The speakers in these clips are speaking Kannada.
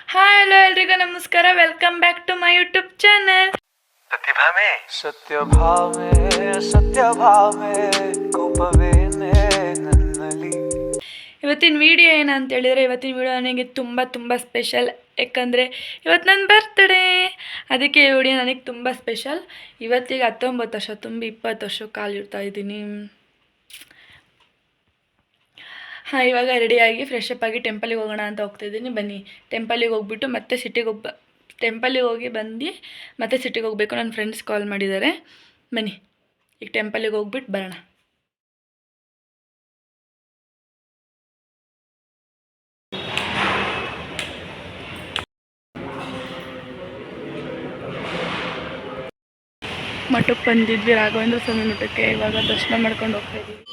ಹಾಯ್ ಹಲೋ ಎಲ್ರಿಗೂ ನಮಸ್ಕಾರ. Welcome back to my YouTube channel. ಇವತ್ತಿನ ವಿಡಿಯೋ ಏನಂತ ಹೇಳಿದರೆ, ಇವತ್ತಿನ ವಿಡಿಯೋ ನನಗೆ ತುಂಬ ಸ್ಪೆಷಲ್. ಯಾಕಂದರೆ ಇವತ್ತು ನನ್ನ ಬರ್ತ್ಡೇ. ಅದಕ್ಕೆ ಈ ವಿಡಿಯೋ ನನಗೆ ತುಂಬ ಸ್ಪೆಷಲ್. ಇವತ್ತಿಗೆ 19 ವರ್ಷ ತುಂಬಿ 20 ವರ್ಷ ಕಾಲಿಡ್ತಾ ಇದ್ದೀನಿ. ಹಾಂ, ಇವಾಗ ರೆಡಿಯಾಗಿ ಫ್ರೆಶ್ ಅಪ್ ಆಗಿ ಟೆಂಪಲಿಗೆ ಹೋಗೋಣ ಅಂತ ಹೋಗ್ತಾಯಿದ್ದೀನಿ. ಬನ್ನಿ, ಟೆಂಪಲಿಗೆ ಹೋಗ್ಬಿಟ್ಟು ಮತ್ತೆ ಟೆಂಪಲಿಗೆ ಹೋಗಿ ಬಂದು ಮತ್ತೆ ಸಿಟಿಗೆ ಹೋಗಬೇಕು. ನನ್ನ ಫ್ರೆಂಡ್ಸ್ ಕಾಲ್ ಮಾಡಿದ್ದಾರೆ. ಬನ್ನಿ, ಈಗ ಟೆಂಪಲಿಗೆ ಹೋಗ್ಬಿಟ್ಟು ಬರೋಣ. ಮಠಕ್ಕೆ ಬಂದಿದ್ವಿ, ರಾಘವೇಂದ್ರ ಸ್ವಾಮಿ ಮಠಕ್ಕೆ. ಇವಾಗ ದರ್ಶನ ಮಾಡ್ಕೊಂಡು ಹೋಗ್ತಾಯಿದ್ದೀವಿ.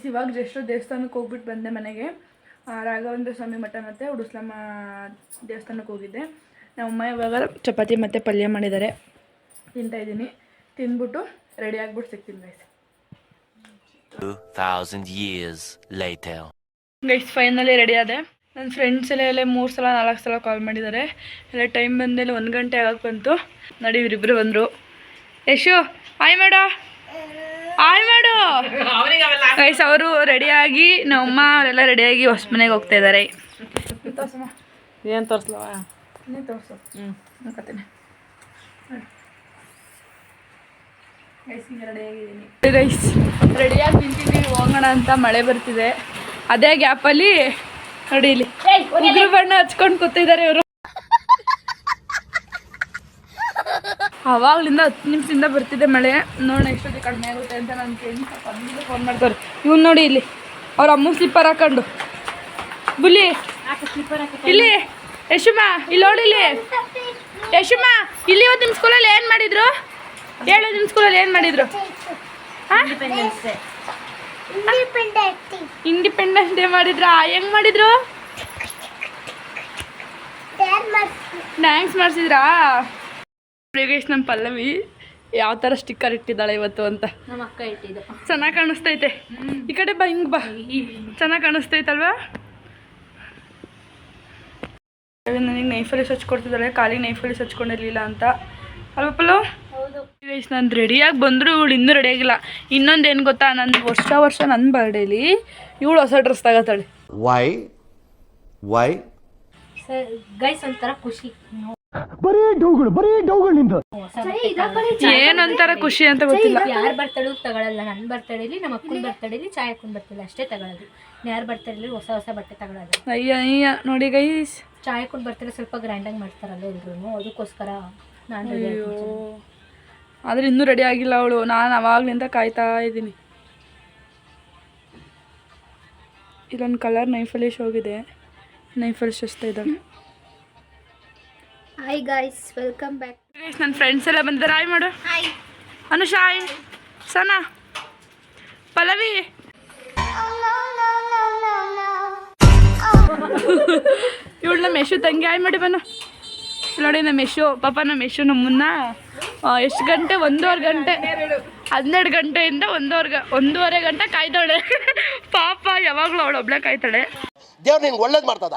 ಇವಾಗ ಜಸ್ಟ್ ದೇವಸ್ಥಾನಕ್ಕೆ ಹೋಗ್ಬಿಟ್ಟು ಬಂದೆ ಮನೆಗೆ. ರಾಘವೇಂದ್ರ ಸ್ವಾಮಿ ಮಠ ಮತ್ತು ಉಡುಸ್ಲಮ್ಮ ದೇವಸ್ಥಾನಕ್ಕೆ ಹೋಗಿದ್ದೆ. ನಮ್ಮಮ್ಮ ಇವಾಗ ಚಪಾತಿ ಮತ್ತು ಪಲ್ಯ ಮಾಡಿದ್ದಾರೆ, ತಿಂತಾಯಿದ್ದೀನಿ. ತಿಂದ್ಬಿಟ್ಟು ರೆಡಿ ಆಗಿಬಿಟ್ಟು ಸಿಗ್ತೀನಿ guys. 2000 years later. Guys finally ready ಆದೆ. ನನ್ನ ಫ್ರೆಂಡ್ಸ್ ಎಲ್ಲ 3 ಸಲ 4 ಸಲ ಕಾಲ್ ಮಾಡಿದ್ದಾರೆ. ಎಲ್ಲ ಟೈಮ್ ಬಂದಮೇಲೆ 1 ಗಂಟೆ ಆಗಕ್ಕೆ ಬಂತು. ನೋಡಿ, ಇವರಿಬ್ಬರು ಬಂದರು. ಯಶು ಆಯ್ ಮಾಡು, ಆಯ್ ಮಾಡು. ಗೈಸ್ ಅವರು ರೆಡಿಯಾಗಿ, ನಮ್ಮಮ್ಮ ಅವರೆಲ್ಲ ರೆಡಿಯಾಗಿ ಹೊಸ ಮನೆಗೆ ಹೋಗ್ತಾ ಇದ್ದಾರೆ. ತೋರ್ಸಮ್ಮ. ಏನು ತೋರಿಸ್ಲವ? ನೀ ತೋರಿಸು. ನೋಡ್ಕೊತೀನಿ. ಗೈಸ್ ಹಿಂಗೆ ರೆಡಿಯಾಗಿದ್ದೀನಿ. ಗೈಸ್ ರೆಡಿಯಾಗಿ ನಿಂತಿದ್ದೀವಿ, ಹೋಗೋಣ ಅಂತ. ಮಳೆ ಬರ್ತಿದೆ. ಅದೇ ಗ್ಯಾಪಲ್ಲಿ ನೋಡಿ ಇಲ್ಲಿ ಉಗುರು ಬಣ್ಣ ಹಚ್ಕೊಂಡು ಕೂತಿದ್ದಾರೆ ಇವರು. ಆವಾಗಲಿಂದ 10 ನಿಮಿಷದಿಂದ ಬರ್ತಿದೆ ಮಳೆ. ನೋಡೋಣ ಎಷ್ಟೊತ್ತಿಗೆ ಕಡಿಮೆ ಆಗುತ್ತೆ ಅಂತ. ನನ್ನ ಫ್ರೆಂಡ್ಸ್ ಫೋನ್ ಮಾಡ್ತಾರೆ. ಇವ್ನು ನೋಡಿ ಇಲ್ಲಿ ಅವ್ರ ಅಮ್ಮ ಸ್ಲಿಪ್ಪರ್ ಹಾಕೊಂಡು. ಬುಲಿ ಇಲ್ಲಿ ಯಶುಮ, ಇಲ್ಲಿ ನೋಡಿ ಇಲ್ಲಿ ಯಶುಮ. ಇಲ್ಲಿ ಇವತ್ತು ನಿಮ್ಮ ಸ್ಕೂಲಲ್ಲಿ ಏನು ಮಾಡಿದ್ರು ಹೇಳು? ನಿಮ್ಮ ಸ್ಕೂಲಲ್ಲಿ ಏನು ಮಾಡಿದ್ರು? ಇಂಡಿಪೆಂಡೆನ್ಸ್ ಡೇ ಮಾಡಿದ್ರಾ? ಹೆಂಗ್ ಮಾಡಿದ್ರು? ಡ್ಯಾನ್ಸ್ ಮಾಡಿಸಿದ್ರಾ? ಪ್ರಿಯೇಶ್ ನಮ್ಮ ಪಲ್ಲವಿ ಯಾವ ಥರ ಸ್ಟಿಕ್ಕರ್ ಇಟ್ಟಿದ್ದಾಳೆ ಇವತ್ತು ಅಂತ. ನಮ್ಮ ಅಕ್ಕ ಇಟ್ಟಿದ್ದು ಚೆನ್ನಾಗಿ ಕಾಣಿಸ್ತೈತೆ. ಈ ಕಡೆ ಬಾ, ಹಿಂಗೆ ಬಾ. ಚೆನ್ನಾಗಿ ಕಾಣಿಸ್ತೈತಲ್ವಾ? ನನಗೆ ನೈಫಲ್ಲಿ ಹಚ್ಕೊಡ್ತಿದ್ದಾಳೆ, ಕಾಲಿಗೆ ನೈಫಲ್ಲಿ ಹಚ್ಕೊಂಡಿರಲಿಲ್ಲ ಅಂತ ಅಲ್ವಾ ಪಲ್ಲವ್? ಗೈಸ್ ನಾನು ರೆಡಿಯಾಗಿ ಬಂದರೂ ಇವಳು ಇನ್ನೂ ರೆಡಿಯಾಗಿಲ್ಲ. ಇನ್ನೊಂದು ಏನು ಗೊತ್ತಾ, ನನ್ನ ವರ್ಷ ನನ್ನ ಬರ್ಡೇಲಿ ಇವಳು ಹೊಸ ಡ್ರೆಸ್ ತಗೋತಾಳೆ. ವೈ ಗೈಸ್ ಒಂಥರ ಖುಷಿ. ಏನೊಂಥರ ಖುಷಿ ಅಂತ ಗೊತ್ತಿಲ್ಲ. ಯಾರ ಬರ್ತಡೇ ತಗೊಳ್ಳಲ್ಲ. ನನ್ನ ಬರ್ತಡೇಲಿ, ನಮ್ಮ ಅಕ್ಕನ ಬರ್ತಡೇಲಿ, ಚಾಯ್ ಹಾಕೊಂಡು ಬರ್ತಿಲ್ಲ ಅಷ್ಟೇ ತಗೊಳ್ಳೋದು. ಯಾರ ಬರ್ತಡೇಲಿ ಹೊಸ ಬಟ್ಟೆ ತಗೊಳ್ಳೋದು. ಅಯ್ಯ ನೋಡಿ ಗೈಸ್, ಚಾಯ್ ಹಾಕೊಂಡು ಬರ್ತಾರೆ, ಸ್ವಲ್ಪ ಗ್ರ್ಯಾಂಡಾಗಿ ಮಾಡ್ತಾರಲ್ಲ ಎಲ್ರು, ಅದಕ್ಕೋಸ್ಕರ ನಾನು. ಅಯ್ಯೋ, ಆದರೆ ಇನ್ನೂ ರೆಡಿ ಆಗಿಲ್ಲ ಅವಳು. ನಾನು ಅವಾಗಲಿಂದ ಕಾಯ್ತಾ ಇದ್ದೀನಿ. ಇಲ್ಲೊಂದು ಕಲರ್ ನೈಫಲ್ಲಿ ಹೋಗಿದೆ, ನೈಫಲ್ಲಿ ಶಸ್ತಾ ಇದ್ದಾಳೆ. Hi guys, welcome back. Guys ನನ್ನ ಫ್ರೆಂಡ್ಸ್ ಎಲ್ಲ ಬಂದಿದ್ದಾರೆ. ಹಾಯ್ ಮಾಡು. ಅನುಷಾ, ಹಾಯ್. ಸನಾ, ಪಲ್ಲವಿ. ಇವಳು ನಮ್ಮ ಯಶು ತಂಗಿ. ಹಾಯ್ ಮಾಡಿ ಬನ್ನ. ನೋಡಿ ನಮ್ಮ ಯಶು, ಪಾಪ ನಮ್ಮ ಯಶು ನಮ್ಮನ್ನ ಎಷ್ಟು ಗಂಟೆ, 1.5 ಗಂಟೆ, 12 ಗಂಟೆಯಿಂದ 1.5 ಗಂಟೆ ಕಾಯ್ತಾಳೆ. ಪಾಪ ಯಾವಾಗಲೂ ಅವಳು ಒಬ್ಳೆ ಕಾಯ್ತಾಳೆ. ದೇವ್ರು ನಿಂಗೆ ಒಳ್ಳೇದು ಮಾಡ್ತದ.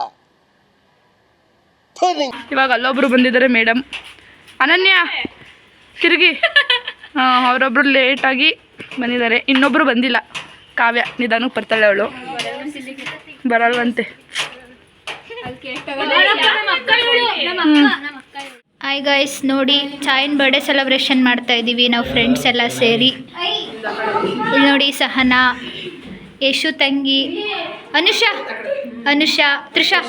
ಇವಾಗ ಅಲ್ಲೊಬ್ರು ಬಂದಿದ್ದಾರೆ, ಮೇಡಮ್ ಅನನ್ಯ ತಿರುಗಿ. ಅವರೊಬ್ರು ಲೇಟಾಗಿ ಬಂದಿದ್ದಾರೆ, ಇನ್ನೊಬ್ರು ಬಂದಿಲ್ಲ. ಕಾವ್ಯ ನಿಧಾನಕ್ಕೆ ಬರ್ತಾಳೆ, ಅವಳು ಬರಲ್ವಂತೆ. ಹಾಯ್ ಗೈಸ್, ನೋಡಿ ಚಾಯಿನ್ ಬರ್ಡೇ ಸೆಲೆಬ್ರೇಷನ್ ಮಾಡ್ತಾ ಇದ್ದೀವಿ ನಾವು ಫ್ರೆಂಡ್ಸ್ ಎಲ್ಲ ಸೇರಿ. ಇಲ್ಲಿ ನೋಡಿ ಸಹನಾ, ಯಶು ತಂಗಿ, ಅನುಷಾ, ತ್ರಿಷಾ.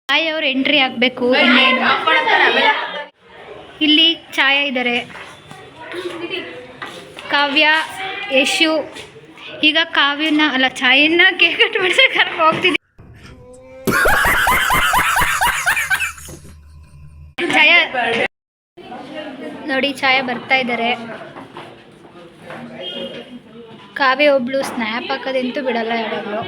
ಚಾಯ್ ಅವ್ರು ಎಂಟ್ರಿ ಆಗಬೇಕು. ಇಲ್ಲಿ ಛಾಯ ಇದ್ದಾರೆ, ಕಾವ್ಯ, ಯಶು. ಈಗ ಕಾವ್ಯನ ಅಲ್ಲ, ಛಾಯನ್ನ ಕೇಕ್ ಕಟ್ ಮಾಡ್ಸಕ್ಕೆ ಕರ್ಕೊಂಡು ಹೋಗ್ತಿದ್ದೀವಿ. ಛಾಯ ನೋಡಿ, ಛಾಯ ಬರ್ತಾ ಇದ್ದಾರೆ. ಕಾವ್ಯ ಒಬ್ಳು ಸ್ನ್ಯಾಪ್ ಹಾಕೋದಂತೂ ಬಿಡಲ್ಲ ಯಾವಾಗಲೂ.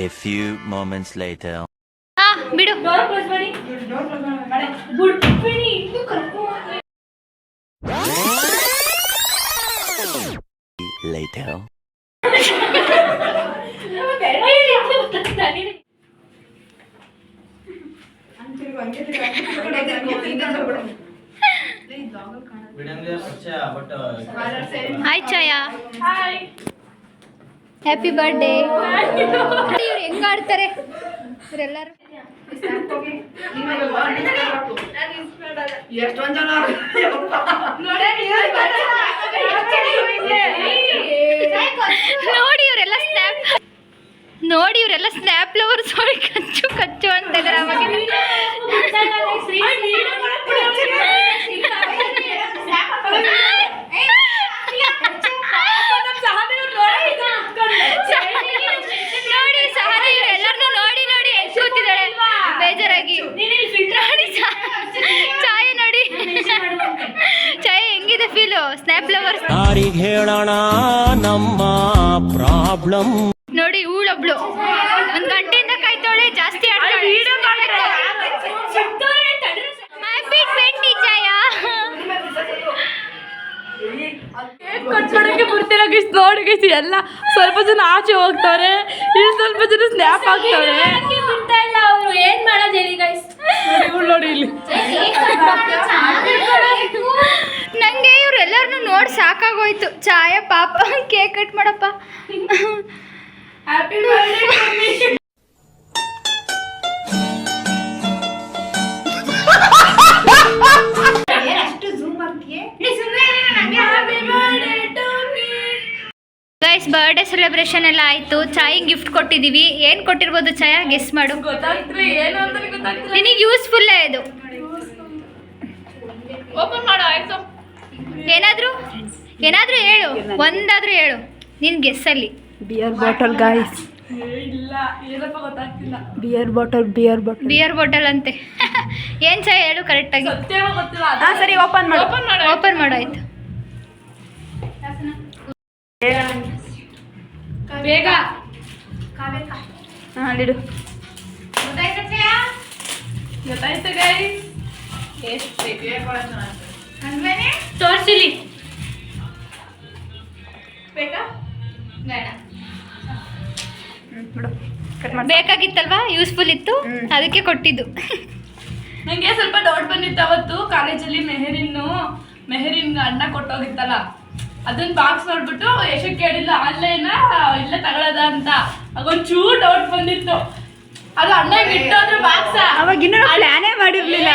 A few moments later. ಬಿಡು. later. Hi Chhaya. Happy birthday. ಇವ್ರು ಹೆಂಗ್ ಆಡ್ತಾರೆ ಇವರೆಲ್ಲರೂ. ನೋಡಿ ಇವರೆಲ್ಲ ಸ್ನ್ಯಾಪ್ ಲವರ್. ಸಾರಿ, ಕಚ್ಚು ಕಚ್ಚು ಅಂತ ಇದಾರೆ. ಅವಾಗ ನೋಡಿ ಸಹನ ಇವರೆಲ್ಲರನ್ನೂ ನೋಡಿ ನೋಡಿ ಕೂತಿದ್ದಾಳೆ ಬೇಜಾರಾಗಿ. ನೋಡಿ ಚಾಯ ನೋಡಿ, ಚಾಯ ಹೆಂಗಿದೆ ಫೀಲು? ಸ್ನ್ಯಾಪ್ ಲವರ್ಸ್ ಹೇಳೋಣ ನಮ್ಮ ಪ್ರಾಬ್ಲಮ್. ನೋಡಿ ಇವಳೊಬ್ಳು 1 ಗಂಟೆಯಿಂದ ಕಾಯ್ತಾಳೆ, ಜಾಸ್ತಿ ಆಡ್ತಾಳೆ. ಹ್ಯಾಪಿ 20 ಚಾಯ. ಕಟ್ಕೊಡಕ್ಕೆ ಬರ್ತೀರ ಗೈಸ್. ನೋಡಿ ಗೈಸ್, ಎಲ್ಲ ಸ್ವಲ್ಪ ಜನ ಆಚೆ ಹೋಗ್ತಾರೆ, ಇಲ್ಲಿ ಸ್ವಲ್ಪ ಜನ ಸ್ನ್ಯಾಪ್ ಹಾಕ್ತಾರೆ. ಬಿಡ್ತಾ ಇಲ್ಲ ಅವರು. ಏನ್ ಮಾಡೋದು ಹೇಳಿ ಗೈಸ್? ನೋಡಿ ಇಲ್ಲಿ ನಂಗೆ ಇವರೆಲ್ಲರನ್ನು ನೋಡಿ ಸಾಕಾಗೋಯ್ತು. ಚಾಯ ಪಾಪ ಕೇಕ್ ಕಟ್ ಮಾಡಪ್ಪ. Happy birthday. Guys, birthday celebration ಎಲ್ಲ ಆಯ್ತು. ಚಾಯ್ ಗಿಫ್ಟ್ ಕೊಟ್ಟಿದೀವಿ. ಏನ್ ಕೊಟ್ಟಿರ್ಬೋದು ಚಾಯ? ಗೆಸ್ ಮಾಡು. ಗೊತ್ತಾಗ್ತಿಲ್ಲ ಏನು ಅಂತ ಗೊತ್ತಾಗ್ತಿಲ್ಲ. ನಿನಗೆ ಯೂಸ್ಫುಲ್ಲೇ ಇದು. ಓಪನ್ ಮಾಡು ಆಯ್ತು. ಏನಾದ್ರೂ ಹೇಳು, ಒಂದಾದ್ರೂ ಹೇಳು ನಿನ್ ಗೆಸ್ಸಲ್ಲಿ. Beer bottle guys. ಇಲ್ಲ ಏನಪ್ಪ ಗೊತ್ತಾಗ್ತಿಲ್ಲ. ಬಿಯರ್ ಬಾಟಲ್ ಅಂತೆ. ಏನ್ ಚಾಯ್ ಹೇಳು ಕರೆಕ್ಟಾಗಿ. ಸತ್ಯ ಗೊತ್ತಿಲ್ಲ. ಸರಿ, ಓಪನ್ ಮಾಡು. ಓಪನ್ ಮಾಡಾಯ್ತು. ಬೇಗ ಇಡು. ಗೊತ್ತಾಯ್ತು ಗೈಸ್. ತೋರ್ಸಿಲಿ. ಬೇಕಾ? ಬೇಕಾಗಿತ್ತಲ್ವಾ? ಯೂಸ್ಫುಲ್ ಇತ್ತು, ಅದಕ್ಕೆ ಕೊಟ್ಟಿದ್ದು. ನಂಗೆ ಸ್ವಲ್ಪ ಡೌಟ್ ಬಂದಿತ್ತು ಅವತ್ತು ಕಾಲೇಜಲ್ಲಿ. ಮೆಹರಿನ್ ಅಣ್ಣ ಕೊಟ್ಟೋಗಿತ್ತಲ್ಲ, ಅದನ್ನ ಬಾಕ್ಸ್ ನೋಡ್ಬಿಟ್ಟು ಯಶಕ್ ಕೇಳಿಲ್ಲ ಆನ್ಲೈನ್ ಇಲ್ಲ ತಗೊಳ್ಳೋದ ಅಂತ. ಆಗೊಂಚೂರು ಡೌಟ್ ಬಂದಿತ್ತು. ಅದು ಅಣ್ಣ ಇಟ್ಟೋದ್ರು ಬಾಕ್ಸ. ಅವಾಗ ಇನ್ನೂ ಪ್ಲಾನೇ ಮಾಡಿರ್ಲಿಲ್ಲ.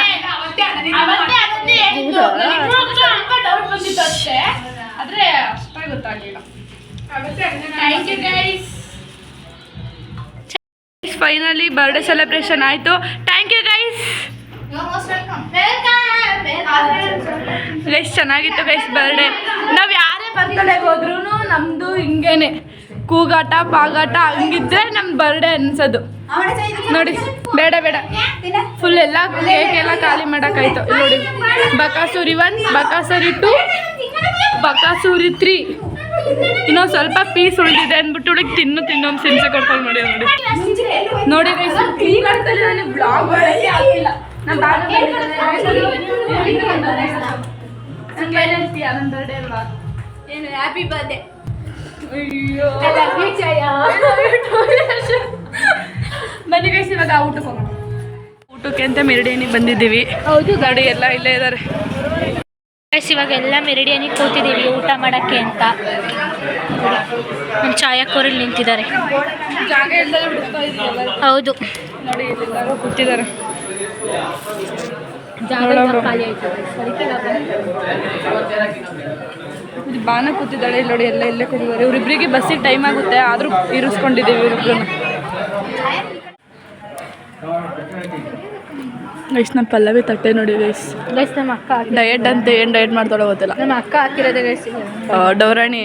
ಡೌಟ್ ಬಂದಿತ್ತು ಅಷ್ಟೇ, ಆದ್ರೆ ಅಷ್ಟಾಗಿ ಗೊತ್ತಾಗ್ಲಿಲ್ಲ. Thank you guys. Finally birthday celebration ಆಯ್ತು. Thank you guys. ಗೈಸ್ ಚೆನ್ನಾಗಿತ್ತು ಗೈಸ್ ಬರ್ಡೇ. ನಾವು ಯಾರೇ ಬರ್ತಡೆಗೆ ಹೋದ್ರೂ ನಮ್ಮದು ಹಿಂಗೇನೆ ಕೂಗಾಟ ಪಾಗಾಟ ಹಂಗಿದ್ರೆ ನಮ್ಮ ಬರ್ಡೇ ಅನ್ಸೋದು. ನೋಡಿ, ಬೇಡ ಫುಲ್ ಎಲ್ಲ ಕೇಕ್ ಎಲ್ಲ ಖಾಲಿ ಮಾಡೋಕ್ಕಾಯ್ತು. ನೋಡಿ, ಬಕಾಸೂರಿ 1, ಬಕಾಸೂರಿ 2, ಬಕಾಸೂರಿ 3. ಇನ್ನೊಂದು ಸ್ವಲ್ಪ ಪೀಸ್ ಉಳಿದಿದೆ ಅಂದ್ಬಿಟ್ಟು ಹುಡುಗಿ ತಿನ್ನು ಒಂದು ಸಿನ್ಸೆ ಕೊಡ್ತಾರೆ. ನೋಡಿ ಗೈಸ್, ಕ್ಲೀನ್ ಆಗ್ತದೆ. ನನಗೆ ಬ್ಲಾಗ್ ಮಾಡೋಕ್ಕೆ ಆಗಿಲ್ಲ. ನನ್ನ ಬರ್ಡೇ ಅಲ್ವಾ? ಏನು ಹ್ಯಾಪಿ ಬರ್ಡೇ. ಅಯ್ಯೋ ಬನ್ನಿ ಗೈಸ್, ಇವಾಗ ಊಟಕ್ಕೆ ಹೋಗೋಣ. ಊಟಕ್ಕೆ ಅಂತ ಮೆರಡಿಯನಿಗೆ ಬಂದಿದ್ದೀವಿ. ಹೌದು, ಗಾಡಿ ಎಲ್ಲ ಇಲ್ಲೇ ಇದ್ದಾರೆ. ಇವಾಗ ಎಲ್ಲ ಮೆರಡಿಯನಿಗೆ ಕೂತಿದ್ದೀವಿ ಊಟ ಮಾಡೋಕ್ಕೆ ಅಂತ. ನಮ್ಮ ಛಾಯಾಕೋರಲ್ಲಿ ನಿಂತಿದ್ದಾರೆ. ಜಾಗ ಎಲ್ಲರೂ ಹುಡುಕ್ತಾ ಇದೆಯಲ್ಲ. ಹೌದು, ನೋಡಿ ಎಲ್ಲರೂ ಕೂತಿದ್ದಾರೆ. ಖಾಲಿ ಆಯ್ತು. ಬಾನ ಕೂತಿದ್ದಾಳೆ. ಇಲ್ಲಿ ನೋಡಿ, ಎಲ್ಲ ಇಲ್ಲೇ ಕೂತಿದ್ದಾರೆ. ಇವರಿಬ್ಬರಿಗೆ ಬಸ್ಸಿಗೆ ಟೈಮ್ ಆಗುತ್ತೆ, ಆದರೂ ಇರಿಸ್ಕೊಂಡಿದ್ದೀವಿ ಇವರಿಬ್ಬರನ್ನ. ಗೈಸ್, ನಮ್ಮ ಪಲ್ಲವಿ ತಟ್ಟೆ ನೋಡಿ ಗೈಸ್. ನಮ್ಮ ಅಕ್ಕ ಡಯಟ್ ಅಂತ ಏನು ಡಯಟ್ ಮಾಡ್ತಾಳೋ ಗೊತ್ತಿಲ್ಲ. ನಮ್ಮ ಅಕ್ಕ ಹಾಕಿರೋದೇ ಗೈಸ್. ಡೌರಾಣಿ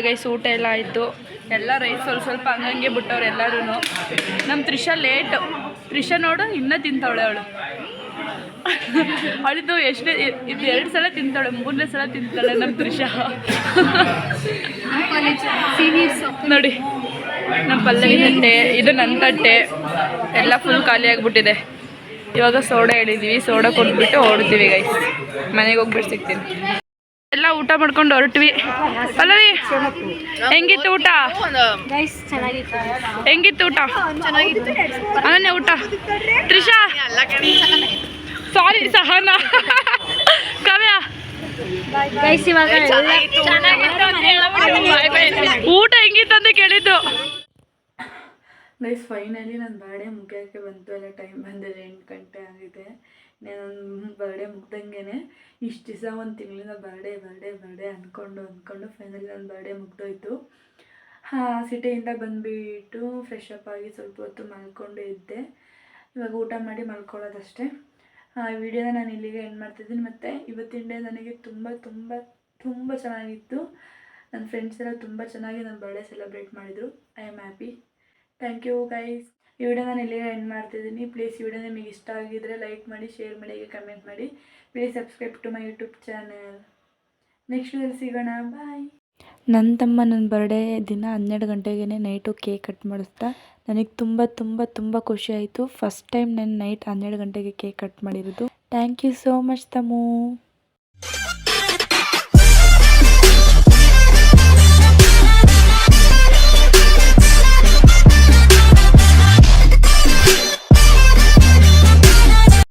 ಗೈಸ್. ಊಟ ಎಲ್ಲ ಆಯಿತು. ಎಲ್ಲ ರೈಸ್ ಸ್ವಲ್ಪ ಹಂಗಂಗೆ ಬಿಟ್ಟವ್ರು ಎಲ್ಲರೂ. ನಮ್ಮ ತ್ರಿಷಾ ಲೇಟು. ತ್ರಿಷಾ ನೋಡು, ಇನ್ನೂ ತಿಂತಾವಳೆ ಅವಳು. ಅವಳಿದು ಎಷ್ಟೇ ಇದು 2 ಸಲ ತಿಂತಾಳೆ, 3ನೇ ಸಲ ತಿಂತಾಳೆ ನಮ್ಮ ತ್ರಿಷಾ. ನೋಡಿ, ನಮ್ಮ ಪಲ್ಲವಿ ತಟ್ಟೆ, ಇದು ನನ್ನ ತಟ್ಟೆ ಎಲ್ಲ ಫುಲ್ ಖಾಲಿ ಆಗಿಬಿಟ್ಟಿದೆ. ಇವಾಗ ಸೋಡಾ ಹೇಳಿದ್ದೀವಿ, ಸೋಡಾ ಕೊಟ್ಬಿಟ್ಟು ಓಡ್ತೀವಿ ಗೈಸ್. ಮನೆಗೆ ಹೋಗ್ಬಿಟ್ಟು ಸಿಗ್ತೀನಿ. ಎಲ್ಲ ಊಟ ಊಟ ಮಾಡ್ಕೊಂಡು ಹೊರಟ್ವಿ. ಪಲ್ಲವಿ ಹೆಂಗಿತ್ತು ಊಟ? ಗೈಸ್ ಚೆನ್ನಾಗಿತ್ತು. ಹೆಂಗಿತ್ತು ಊಟ? ಅನನ್ಯ ಊಟ? ತ್ರಿಷಾ ಸಾರಿ ಸಹನಾ ಕಾವ್ಯ ಗೈಸ್ ಇವಾಗ ಊಟ ಹೆಂಗಿತ್ತು ಅಂತ ಕೇಳಿದ್ದು. ಗೈಸ್ ಫೈನಲಿ ನನ್ನ ಬರ್ಡೇ ಮುಗಿಯೋಕ್ಕೆ ಬಂತು. ಎಲ್ಲ ಟೈಮ್ ಬಂದಿದೆ 8 ಗಂಟೆ ಆಗಿದೆ. ನನ್ನ ಬರ್ಡೇ ಮುಗ್ದಂಗೆ ಇಷ್ಟು ದಿವಸ ಒಂದು ತಿಂಗಳಿಂದ ಬರ್ಡೇ ಅಂದ್ಕೊಂಡು ಫೈನಲಿ ನನ್ನ ಬರ್ಡೇ ಮುಗ್ದೋಯ್ತು. ಸಿಟಿಯಿಂದ ಬಂದುಬಿಟ್ಟು ಫ್ರೆಶ್ ಅಪ್ ಆಗಿ ಸ್ವಲ್ಪ ಹೊತ್ತು ಮಲ್ಕೊಂಡು ಇದ್ದೆ. ಇವಾಗ ಊಟ ಮಾಡಿ ಮಲ್ಕೊಳ್ಳೋದಷ್ಟೇ. ಈ ವಿಡಿಯೋನ ನಾನು ಇಲ್ಲಿಗೆ ಎಂಡ್ ಮಾಡ್ತಿದ್ದೀನಿ. ಮತ್ತು ಇವತ್ತಿನ ಡೇ ನನಗೆ ತುಂಬ ತುಂಬ ತುಂಬ ಚೆನ್ನಾಗಿತ್ತು. ನನ್ನ ಫ್ರೆಂಡ್ಸ್ ಎಲ್ಲ ತುಂಬ ಚೆನ್ನಾಗಿ ನನ್ನ ಬರ್ಡೇ ಸೆಲೆಬ್ರೇಟ್ ಮಾಡಿದರು. I am happy. Thank you guys. ಈ ವಿಡಿಯೋ ನಾನು ಇಲ್ಲಿಗೆ ಎಂಡ್ ಮಾಡ್ತಿದ್ದೀನಿ. ಪ್ಲೀಸ್ ಈ ವಿಡಿಯೋ ನಿಮಗೆ ಇಷ್ಟ ಆಗಿದ್ದರೆ ಲೈಕ್ ಮಾಡಿ, ಶೇರ್ ಮಾಡಿ, ಕಮೆಂಟ್ ಮಾಡಿ. Please subscribe to my YouTube channel. Next ವಿಡಿಯೋದಲ್ಲಿ ಸಿಗೋಣ. ಬಾಯ್. ನನ್ನ ತಮ್ಮ ನನ್ನ ಬರ್ಡೇ ದಿನ 12 ಗಂಟೆಗೆ ನೈಟು ಕೇಕ್ ಕಟ್ ಮಾಡಿಸ್ತಾ ನನಗೆ ತುಂಬ ತುಂಬ ತುಂಬ ಖುಷಿ ಆಯಿತು. ಫಸ್ಟ್ ಟೈಮ್ ನಾನು ನೈಟ್ 12 ಗಂಟೆಗೆ ಕೇಕ್ ಕಟ್ ಮಾಡಿರೋದು. Thank you so much thumb.